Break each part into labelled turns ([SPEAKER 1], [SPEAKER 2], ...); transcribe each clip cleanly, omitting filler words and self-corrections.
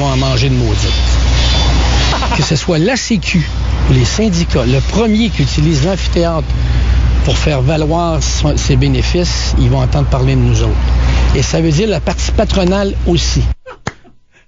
[SPEAKER 1] vont en manger de maudite. Que ce soit la Sécu ou les syndicats, le premier qui utilise l'amphithéâtre pour faire valoir ses bénéfices, ils vont entendre parler de nous autres. Et ça veut dire la partie patronale aussi.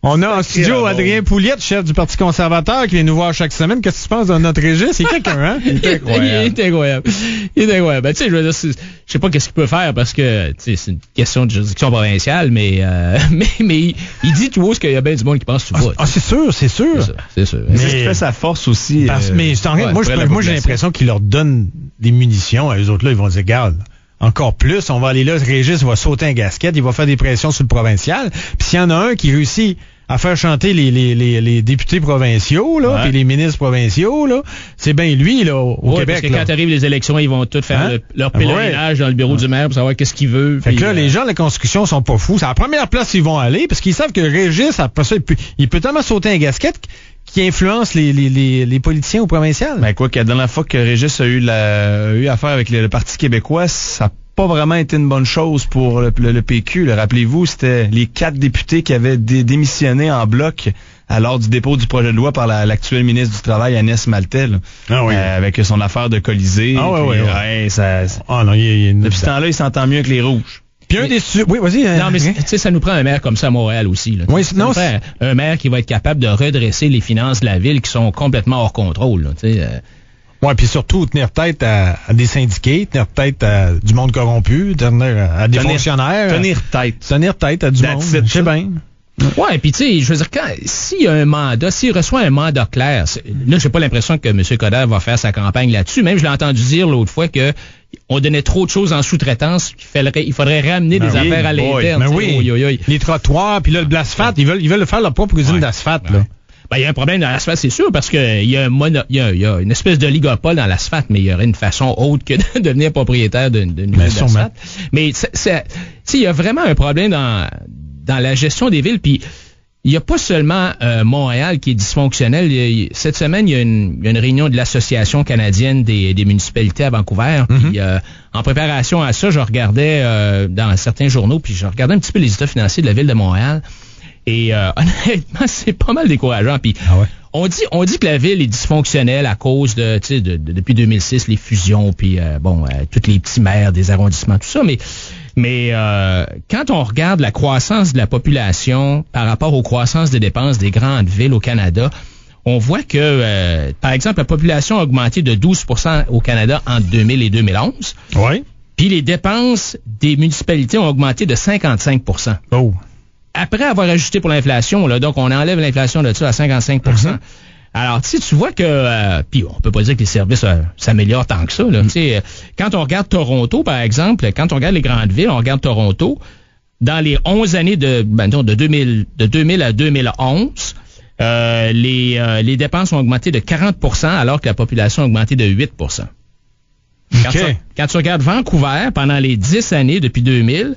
[SPEAKER 2] On a en studio Adrien Pouliette, chef du Parti conservateur, qui vient nous voir chaque semaine. Qu'est-ce que tu penses de notre registre? C'est quelqu'un, hein?
[SPEAKER 3] Il est incroyable. Ben, tu sais, je veux dire, je sais pas qu'est-ce qu'il peut faire parce que, tu sais, c'est une question de juridiction provinciale, mais il dit tout haut ce qu'il y a bien du monde qui pense tout bas.
[SPEAKER 2] C'est sûr.
[SPEAKER 3] C'est sûr.
[SPEAKER 4] Mais c'est ce qui fait sa force aussi.
[SPEAKER 2] Mais moi, j'ai l'impression qu'il leur donne des munitions. À eux autres, là, ils vont dire, regarde, encore plus, on va aller là, Régis va sauter un gasket, il va faire des pressions sur le provincial. Puis s'il y en a un qui réussit à faire chanter les députés provinciaux, là, puis les ministres provinciaux, là, c'est bien lui, là, au Québec.
[SPEAKER 3] Parce que quand arrivent les élections, ils vont tous faire leur pèlerinage dans le bureau du maire pour savoir qu'est-ce qu'il veut.
[SPEAKER 2] Fait que là, les gens de la construction sont pas fous. C'est la première place où ils vont aller, parce qu'ils savent que Régis, après ça, il peut tellement sauter un gasket qui influence les politiciens au provincial.
[SPEAKER 4] Ben quoi, que la dernière fois que Régis a eu affaire avec le Parti québécois, ça pas vraiment été une bonne chose pour le PQ. Rappelez-vous, c'était les 4 députés qui avaient démissionné en bloc lors du dépôt du projet de loi par l'actuelle ministre du Travail, Agnès Maltais, avec son affaire de Colisée. Depuis ce temps-là, il s'entend mieux que les Rouges.
[SPEAKER 2] Puis oui, vas-y.
[SPEAKER 3] Non, mais tu sais, ça nous prend un maire comme ça à Montréal aussi. Là. Oui, ça nous prend un maire qui va être capable de redresser les finances de la ville qui sont complètement hors contrôle.
[SPEAKER 2] Ouais, puis surtout tenir tête à des syndiqués, tenir tête à du monde corrompu, tenir à des fonctionnaires.
[SPEAKER 4] Tenir tête
[SPEAKER 2] à du monde. Je sais bien.
[SPEAKER 3] Ouais, puis tu sais, je veux dire, s'il y a un mandat, s'il reçoit un mandat clair, là, j'ai pas l'impression que M. Coderre va faire sa campagne là-dessus. Même, je l'ai entendu dire l'autre fois que on donnait trop de choses en sous-traitance, il faudrait ramener des affaires à l'interne.
[SPEAKER 2] Les trottoirs, puis là, le blasphalte, ils veulent faire leur propre usine d'asphalte, là.
[SPEAKER 3] Ben, il y a un problème dans l'asphalte, c'est sûr, parce que il y a une espèce d'oligopole dans l'asphalte, mais il y aurait une façon autre que de devenir propriétaire d'une usine d'asphalte. Mais il y a vraiment un problème dans la gestion des villes, puis il n'y a pas seulement Montréal qui est dysfonctionnel. Cette semaine, il y a une réunion de l'Association canadienne des municipalités à Vancouver. Puis en préparation à ça, je regardais dans certains journaux, puis je regardais un petit peu les états financiers de la ville de Montréal. Et honnêtement, c'est pas mal décourageant. Puis on dit que la ville est dysfonctionnelle à cause de depuis 2006 les fusions, puis tous les petits maires des arrondissements, tout ça. Mais quand on regarde la croissance de la population par rapport aux croissances des dépenses des grandes villes au Canada, on voit que, par exemple, la population a augmenté de 12% au Canada entre 2000 et 2011.
[SPEAKER 2] Oui.
[SPEAKER 3] Puis les dépenses des municipalités ont augmenté de 55%.
[SPEAKER 2] Oh.
[SPEAKER 3] Après avoir ajusté pour l'inflation, là, donc on enlève l'inflation de ça à 55%. Alors, tu vois que, puis on peut pas dire que les services s'améliorent tant que ça. Là. Quand on regarde Toronto, par exemple, quand on regarde les grandes villes, on regarde Toronto, dans les 11 années de 2000 à 2011, les dépenses ont augmenté de 40%, alors que la population a augmenté de 8%. Quand tu regardes Vancouver, pendant les 10 années depuis 2000,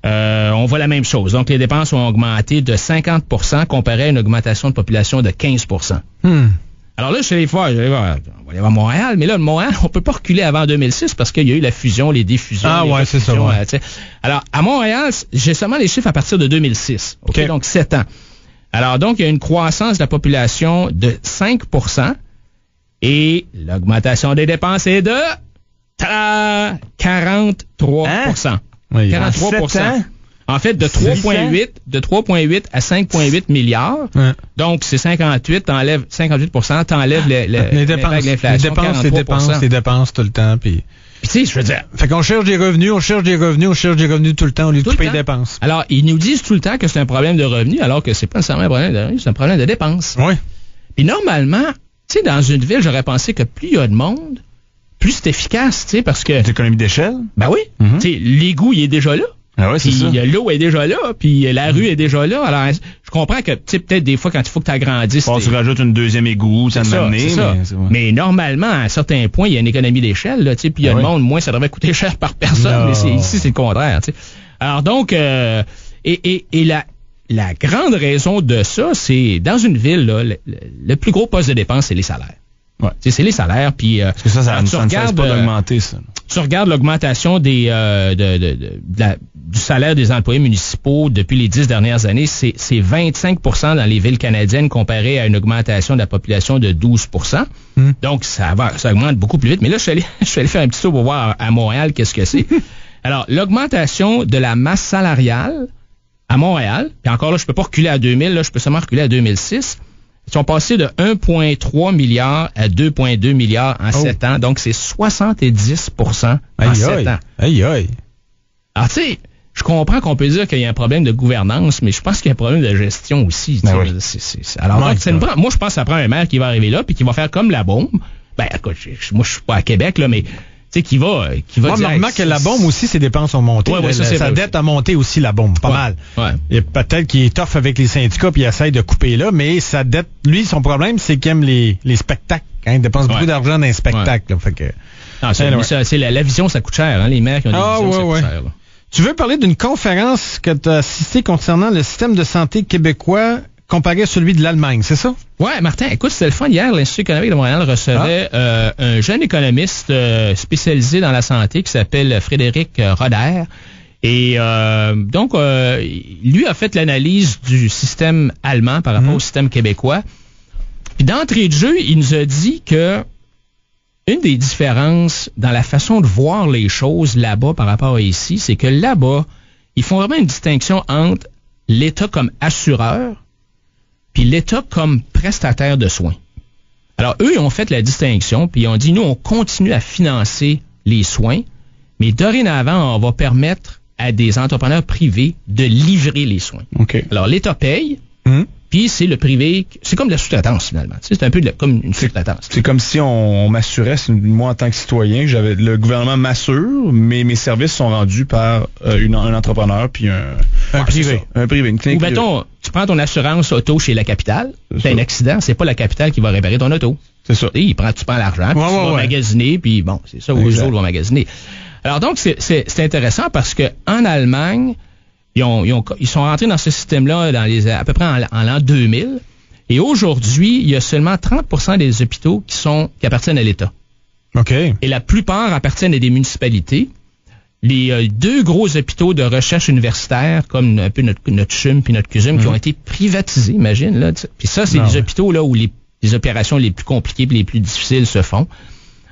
[SPEAKER 3] on voit la même chose. Donc, les dépenses ont augmenté de 50% comparé à une augmentation de population de 15%. Alors là, je suis allé voir, on va aller voir Montréal, mais là, Montréal, on peut pas reculer avant 2006 parce qu'il y a eu la fusion, les diffusions.
[SPEAKER 2] Ah ouais, c'est ça. Ouais.
[SPEAKER 3] Alors, à Montréal, j'ai seulement les chiffres à partir de 2006. OK, donc 7 ans. Alors, donc, il y a une croissance de la population de 5% et l'augmentation des dépenses est de 43%.
[SPEAKER 4] Oui,
[SPEAKER 3] 43%. En fait, de 3,8 à 5,8 milliards. Ouais. Donc, c'est 58%, t'enlèves
[SPEAKER 2] les dépenses,
[SPEAKER 3] l'inflation.
[SPEAKER 2] les dépenses tout le temps. Puis
[SPEAKER 3] tu sais, je veux dire.
[SPEAKER 2] Fait qu'on cherche des revenus tout le temps, au lieu de payer des dépenses.
[SPEAKER 3] Alors, ils nous disent tout le temps que c'est un problème de revenus, alors que c'est pas nécessairement un problème de revenus, c'est un problème de dépenses.
[SPEAKER 2] Oui.
[SPEAKER 3] Puis normalement, tu sais, dans une ville, j'aurais pensé que plus il y a de monde, plus c'est efficace, tu sais, parce que...
[SPEAKER 4] L'économie d'échelle?
[SPEAKER 3] Ben oui. Tu sais, l'égout, il est déjà là.
[SPEAKER 4] Ah ouais, c'est ça.
[SPEAKER 3] Puis l'eau est déjà là, puis la rue est déjà là. Alors, je comprends que, tu sais, peut-être des fois, quand il faut que tu agrandisses...
[SPEAKER 4] tu rajoutes une deuxième égout, ça m'a amené.
[SPEAKER 3] Mais normalement, à un certain point, il y a une économie d'échelle, là, tu sais, puis il y a le monde, moins ça devrait coûter cher par personne, mais ici, c'est le contraire, tu sais. Alors donc, la grande raison de ça, c'est, dans une ville, là, le plus gros poste de dépense, c'est les salaires.
[SPEAKER 4] Ouais.
[SPEAKER 3] C'est les salaires, puis
[SPEAKER 4] parce que ça ne cesse pas d'augmenter, ça.
[SPEAKER 3] Tu regardes l'augmentation des du salaire des employés municipaux depuis les 10 dernières années, c'est 25% dans les villes canadiennes comparé à une augmentation de la population de 12%. Donc, ça augmente beaucoup plus vite. Mais là, je suis allé faire un petit tour pour voir à Montréal qu'est-ce que c'est. Alors, l'augmentation de la masse salariale à Montréal, puis encore là, je peux pas reculer à 2000, là, je peux seulement reculer à 2006. Ils sont passés de 1,3 milliard à 2,2 milliards en 7 ans. Donc, c'est 70% en 7 ans.
[SPEAKER 2] Aïe, aïe.
[SPEAKER 3] Alors, tu sais, je comprends qu'on peut dire qu'il y a un problème de gouvernance, mais je pense qu'il y a un problème de gestion aussi.
[SPEAKER 2] Oui.
[SPEAKER 3] Alors, donc, moi, je pense que ça prend un maire qui va arriver là puis qui va faire comme la bombe. Ben, écoute, moi, je suis pas à Québec, là, mais tu sais, qui va
[SPEAKER 2] moi,
[SPEAKER 3] dire...
[SPEAKER 2] Moi, que la bombe aussi, ses dépenses ont monté.
[SPEAKER 3] Ouais,
[SPEAKER 2] sa dette a monté aussi, la bombe, pas mal.
[SPEAKER 3] Ouais.
[SPEAKER 2] Et peut-être qu'il est tough avec les syndicats puis il essaie de couper là, mais sa dette, lui, son problème, c'est qu'il aime les spectacles. Hein, il dépense beaucoup d'argent dans les spectacles. Là, fait que...
[SPEAKER 3] Non, c'est la vision, ça coûte cher. Hein, les maires qui ont des visions, ça coûte cher. Là.
[SPEAKER 2] Tu veux parler d'une conférence que tu as assistée concernant le système de santé québécois comparé à celui de l'Allemagne, c'est ça?
[SPEAKER 3] Ouais, Martin, écoute, c'était le fun. Hier, l'Institut économique de Montréal recevait un jeune économiste spécialisé dans la santé qui s'appelle Frédéric Roder. Et donc, lui a fait l'analyse du système allemand par rapport au système québécois. Puis d'entrée de jeu, il nous a dit que une des différences dans la façon de voir les choses là-bas par rapport à ici, c'est que là-bas, ils font vraiment une distinction entre l'État comme assureur puis l'État comme prestataire de soins. Alors, eux, ils ont fait la distinction, puis ils ont dit, nous, on continue à financer les soins, mais dorénavant, on va permettre à des entrepreneurs privés de livrer les soins.
[SPEAKER 2] Okay.
[SPEAKER 3] Alors, l'État paye, puis c'est le privé, c'est comme de la sous-traitance, finalement. Tu sais, c'est un peu comme une sous-traitance.
[SPEAKER 4] C'est comme si on m'assurait, moi, en tant que citoyen, le gouvernement m'assure, mais mes services sont rendus par un entrepreneur, puis un privé. Un privé, une clinique.
[SPEAKER 3] Ou mettons, tu prends ton assurance auto chez La Capitale, t'as un accident, c'est pas La Capitale qui va réparer ton auto.
[SPEAKER 4] C'est ça.
[SPEAKER 3] Tu prends l'argent, puis tu vas magasiner, puis bon, c'est ça où les autres vont magasiner. Alors donc, c'est intéressant parce que en Allemagne, ils sont rentrés dans ce système-là à peu près en l'an 2000. Et aujourd'hui, il y a seulement 30% des hôpitaux qui appartiennent à l'État.
[SPEAKER 2] OK.
[SPEAKER 3] Et la plupart appartiennent à des municipalités. Les deux gros hôpitaux de recherche universitaire, comme un peu notre CHUM puis notre CUSUM, qui ont été privatisés, imagine. Là. Puis ça, c'est les hôpitaux là où les opérations les plus compliquées et les plus difficiles se font.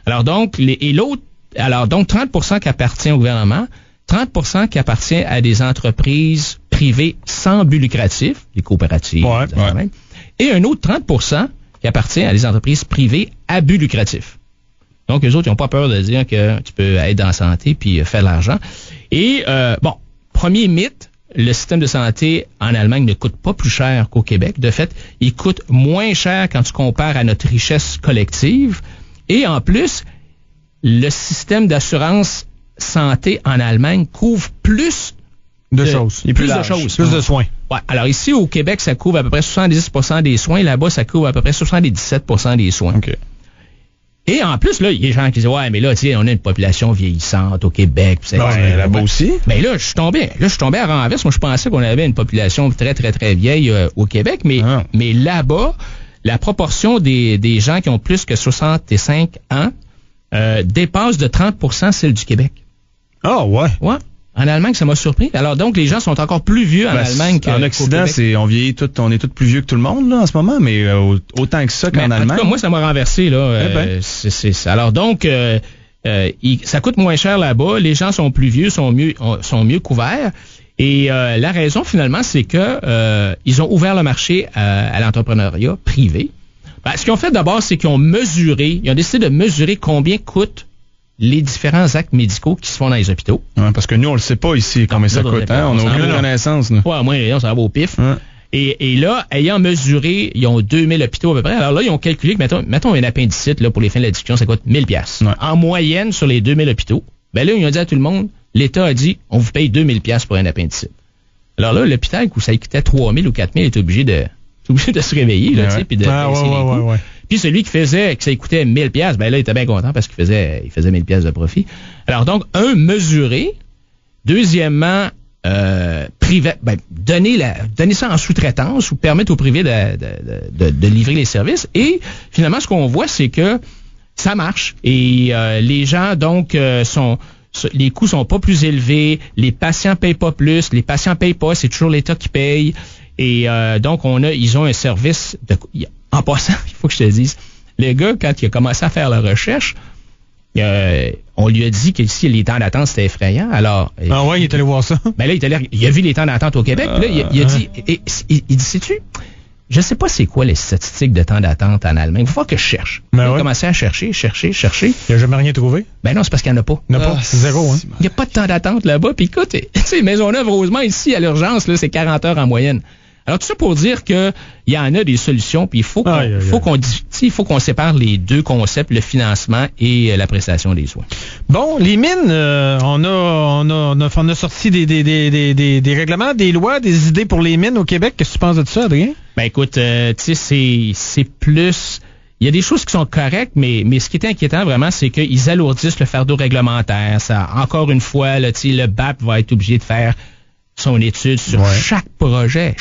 [SPEAKER 3] Alors donc, 30% qui appartient au gouvernement, 30% qui appartient à des entreprises privées sans but lucratif, des coopératives, et un autre 30% qui appartient à des entreprises privées à but lucratif. Donc, eux autres, ils n'ont pas peur de dire que tu peux être dans la santé puis faire de l'argent. Et, premier mythe, le système de santé en Allemagne ne coûte pas plus cher qu'au Québec. De fait, il coûte moins cher quand tu compares à notre richesse collective. Et en plus, le système d'assurance santé en Allemagne couvre plus
[SPEAKER 2] de choses.
[SPEAKER 3] Plus de choses.
[SPEAKER 2] Plus de soins.
[SPEAKER 3] Ouais. Alors ici, au Québec, ça couvre à peu près 70% des soins. Là-bas, ça couvre à peu près 77% des soins.
[SPEAKER 2] OK.
[SPEAKER 3] Et en plus, là, il y a des gens qui disent, ouais, mais là, tu sais, on a une population vieillissante au Québec.
[SPEAKER 2] Là-bas aussi.
[SPEAKER 3] Mais là, je suis tombé à renverse. Moi, je pensais qu'on avait une population très, très, très vieille au Québec. Mais là-bas, la proportion des gens qui ont plus que 65 ans dépasse de 30% celle du Québec.
[SPEAKER 2] Ah, ouais.
[SPEAKER 3] Ouais. En Allemagne, ça m'a surpris. Alors donc, les gens sont encore plus vieux en Allemagne qu'en
[SPEAKER 4] Occident, on vieillit on est tous plus vieux que tout le monde là en ce moment, mais autant que ça qu'en Allemagne.
[SPEAKER 3] En tout cas, moi, ça m'a renversé là. Alors donc, ça coûte moins cher là-bas. Les gens sont plus vieux, sont mieux couverts. Et la raison finalement, c'est que ils ont ouvert le marché à l'entrepreneuriat privé. Ben, ce qu'ils ont fait d'abord, c'est qu'ils ont décidé de mesurer combien coûtent les différents actes médicaux qui se font dans les hôpitaux.
[SPEAKER 4] Ouais, parce que nous, on le sait pas ici combien ça coûte. Hein? On n'a aucune connaissance.
[SPEAKER 3] Ouais, au moins, on s'en va au pif. Ouais. Et là, ayant mesuré, ils ont 2000 hôpitaux à peu près. Alors là, ils ont calculé que, mettons un appendicite, là, pour les fins de la discussion, ça coûte 1000 $. Ouais. En moyenne, sur les 2000 hôpitaux. Ben là, ils ont dit à tout le monde, l'État a dit, on vous paye 2000 $ pour un appendicite. Alors là, l'hôpital, où ça coûtait 3000 ou 4000, est obligé de se réveiller, là, tu sais, puis de baisser les coûts. Puis celui que ça coûtait 1000 $, ben là, il était bien content parce qu'il faisait 1000 $ de profit. Alors donc, mesurer. Deuxièmement, donner ça en sous-traitance ou permettre au privé de livrer les services. Et finalement, ce qu'on voit, c'est que ça marche. Et les gens, donc, les coûts sont pas plus élevés, les patients payent pas plus, les patients payent pas, c'est toujours l'État qui paye. Et donc, ils ont un service en passant, il faut que je te dise, le gars, quand il a commencé à faire la recherche, on lui a dit que ici, les temps d'attente, c'était effrayant. Alors,
[SPEAKER 2] il est allé voir ça.
[SPEAKER 3] Ben là, il a vu les temps d'attente au Québec. Puis là, il a dit, il dit, sais-tu, je sais pas c'est quoi les statistiques de temps d'attente en Allemagne. Il va falloir que je cherche. Il a commencé à chercher. Il
[SPEAKER 2] n'a jamais rien trouvé?
[SPEAKER 3] Ben non, c'est parce qu'il n'y en a pas.
[SPEAKER 2] Il n'y en a pas, c'est zéro, hein?
[SPEAKER 3] Il n'y a pas de temps d'attente là-bas. Puis écoute, tu sais, Maisonneuve-Rosemont, ici, à l'urgence, là, c'est 40 heures en moyenne. Alors, tout ça pour dire que il y en a des solutions, puis il faut qu'on sépare les deux concepts, le financement et la prestation des soins.
[SPEAKER 2] Bon, les mines, on a sorti des règlements, des lois, des idées pour les mines au Québec. Qu'est-ce que tu penses de ça, Adrien?
[SPEAKER 3] Ben écoute, tu sais, c'est plus... Il y a des choses qui sont correctes, mais ce qui est inquiétant vraiment, c'est qu'ils alourdissent le fardeau réglementaire. Ça, encore une fois, là, le BAP va être obligé de faire son étude sur chaque projet.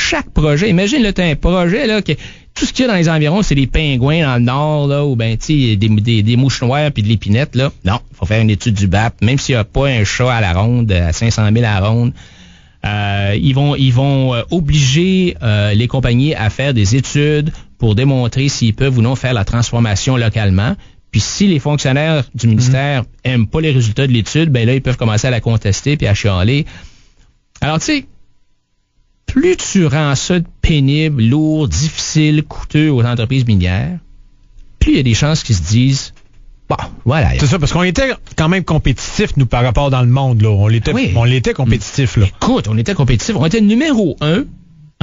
[SPEAKER 3] Imagine, là, tu as un projet, là, que tout ce qu'il y a dans les environs, c'est des pingouins dans le nord, là, ou ben, tu sais, des mouches noires puis de l'épinette, là. Non, il faut faire une étude du BAP, même s'il n'y a pas un chat à la ronde, à 500 000 à la ronde. Ils vont obliger les compagnies à faire des études pour démontrer s'ils peuvent ou non faire la transformation localement. Puis si les fonctionnaires du ministère aiment pas les résultats de l'étude, ben là, ils peuvent commencer à la contester puis à chialer. Alors, tu sais, plus tu rends ça pénible, lourd, difficile, coûteux aux entreprises minières, plus il y a des chances qu'ils se disent, bon, voilà.
[SPEAKER 2] C'est ça, parce qu'on était quand même compétitifs, nous, par rapport dans le monde, là. On l'était compétitifs, là.
[SPEAKER 3] Écoute, on était compétitifs. On était numéro 1.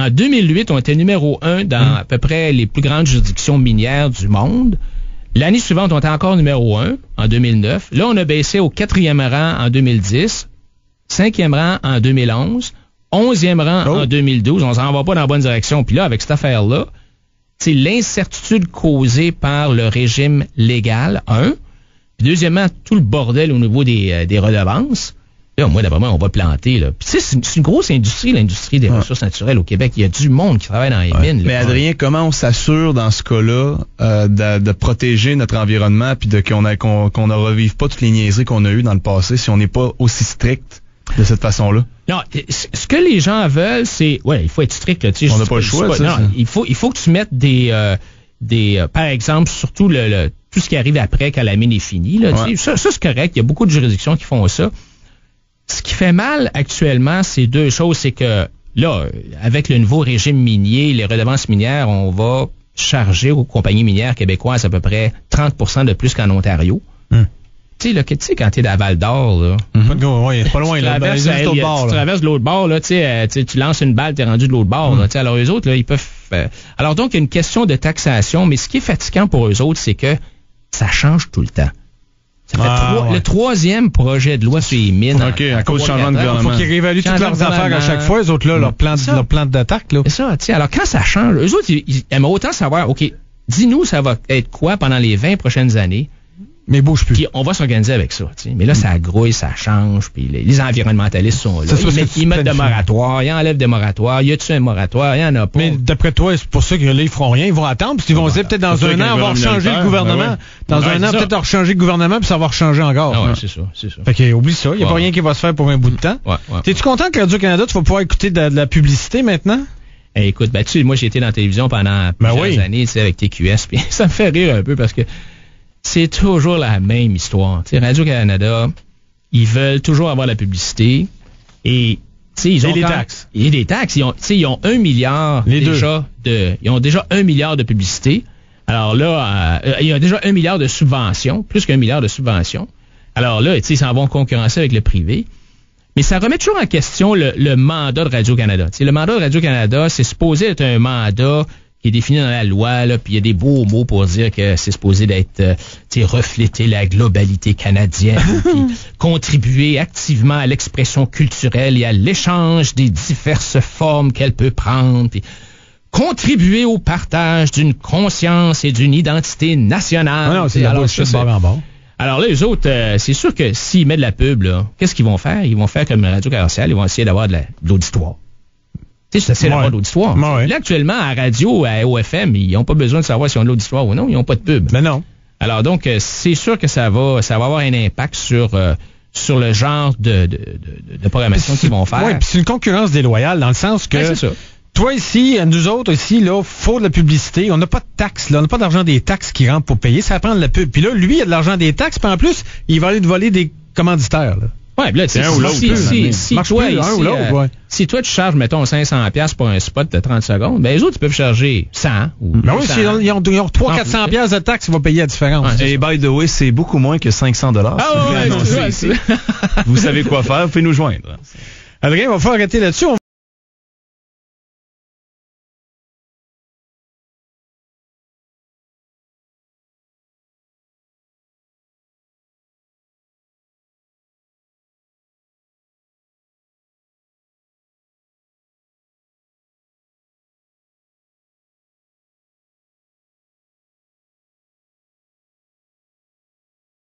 [SPEAKER 3] En 2008, on était numéro 1 dans à peu près les plus grandes juridictions minières du monde. L'année suivante, on était encore numéro 1, en 2009. Là, on a baissé au 4e rang en 2010. 5e rang en 2011, 11e rang en 2012. On s'en va pas dans la bonne direction. Puis là, avec cette affaire-là, c'est l'incertitude causée par le régime légal, un. Puis deuxièmement, tout le bordel au niveau des redevances. Là, moi, d'après moi, on va planter, là. Puis tu sais, c'est une grosse industrie, l'industrie des ressources naturelles au Québec. Il y a du monde qui travaille dans les mines.
[SPEAKER 4] Mais Adrien, comment on s'assure dans ce cas-là de protéger notre environnement puis qu'on ne revive pas toutes les niaiseries qu'on a eues dans le passé si on n'est pas aussi strict de cette façon-là?
[SPEAKER 3] Non, ce que les gens veulent, c'est... Ouais, il faut être strict, là.
[SPEAKER 4] On n'a pas le choix, ça.
[SPEAKER 3] Non, il faut que tu mettes des par exemple, surtout tout ce qui arrive après quand la mine est finie, là. Ça, c'est correct. Il y a beaucoup de juridictions qui font ça. Ce qui fait mal actuellement, c'est deux choses. C'est que, là, avec le nouveau régime minier, les redevances minières, on va charger aux compagnies minières québécoises à peu près 30% de plus qu'en Ontario. Tu sais, quand t'es à Val-d'Or, là.
[SPEAKER 2] Pas loin, là.
[SPEAKER 3] Tu traverses de l'autre bord, là, tu lances une balle, t'es rendu de l'autre bord, là. Alors, eux autres, là, ils peuvent... Alors, donc, il y a une question de taxation, mais ce qui est fatigant pour eux autres, c'est que ça change tout le temps. Ça fait le troisième projet de loi sur les mines.
[SPEAKER 4] OK, à cause du changement de gouvernement.
[SPEAKER 2] Il faut qu'ils réévaluent toutes leurs affaires à chaque fois, eux autres, là, leur plan d'attaque, là.
[SPEAKER 3] C'est ça, tu sais. Alors, quand ça change, eux autres, ils aimeraient autant savoir, OK, dis-nous, ça va être quoi pendant les 20 prochaines années?
[SPEAKER 2] Mais bouge plus.
[SPEAKER 3] Puis on va s'organiser avec ça. T'sais. Mais là, ça grouille, ça change. Puis les environnementalistes sont là. Ils mettent de moratoire, ils enlèvent des moratoires. Y a-tu un moratoire? Il y en a pas.
[SPEAKER 2] Mais d'après toi, c'est pour ça que là, ils feront rien. Ils vont attendre. Parce qu'ils vont dire peut-être dans un an, on va rechanger le gouvernement. Dans un an, peut-être on va rechanger le gouvernement, puis ça va rechanger encore.
[SPEAKER 3] Ah ouais, c'est ça.
[SPEAKER 2] Fait que oublie ça. Il n'y a pas rien qui va se faire pour un bout de temps. T'es-tu content que Radio-Canada, tu vas pouvoir écouter de la publicité maintenant?
[SPEAKER 3] Écoute, moi, j'ai été dans la télévision pendant plusieurs années, avec TQS. Puis ça me fait rire un peu parce que c'est toujours la même histoire. T'sais, Radio-Canada, ils veulent toujours avoir la publicité et ils ont
[SPEAKER 2] des taxes.
[SPEAKER 3] Il y a des taxes. Ils ont 1 milliard ils ont déjà 1 milliard de publicité. Alors là, il y a déjà 1 milliard de subventions, plus qu'1 milliard de subventions. Alors là, ils s'en vont concurrencer avec le privé. Mais ça remet toujours en question le mandat de Radio-Canada. Le mandat de Radio-Canada, c'est supposé être un mandat qui est défini dans la loi, là, puis il y a des beaux mots pour dire que c'est supposé d'être, refléter la globalité canadienne, puis contribuer activement à l'expression culturelle et à l'échange des diverses formes qu'elle peut prendre, puis contribuer au partage d'une conscience et d'une identité nationale.
[SPEAKER 2] Non, c'est la bullshit bord en bord.
[SPEAKER 3] Alors là, les autres, c'est sûr que s'ils mettent de la pub, là, qu'est-ce qu'ils vont faire? Ils vont faire comme Radio Commerciale, ils vont essayer d'avoir de l'auditoire. Tu sais, c'est d'avoir de l'auditoire. Là, actuellement, à radio, à OFM, ils n'ont pas besoin de savoir s'ils ont de l'auditoire ou non, ils n'ont pas de pub.
[SPEAKER 2] Mais non.
[SPEAKER 3] Alors donc, c'est sûr que ça va avoir un impact sur sur le genre de programmation qu'ils vont faire.
[SPEAKER 2] Oui, puis c'est une concurrence déloyale dans le sens que
[SPEAKER 3] c'est ça.
[SPEAKER 2] Toi ici, nous autres ici, là, faut de la publicité. On n'a pas de taxes, là. On n'a pas d'argent des taxes qui rentrent pour payer. Ça prend de la pub. Puis là, lui, il a de l'argent des taxes, puis en plus, il va aller te voler des commanditaires, là.
[SPEAKER 3] Ouais, là,
[SPEAKER 2] c'est un ou l'autre.
[SPEAKER 3] Si toi, tu charges, mettons, 500$ pour un spot de 30 secondes, ben les autres, ils peuvent charger 100 ou
[SPEAKER 2] ben oui, ils ont 300-400$ de taxes, ils vont payer la différence.
[SPEAKER 4] Et by the way, c'est beaucoup moins que 500$.
[SPEAKER 3] Ah ouais,
[SPEAKER 4] vous savez quoi faire, vous pouvez nous joindre.
[SPEAKER 2] Adrien, on va falloir arrêter là-dessus.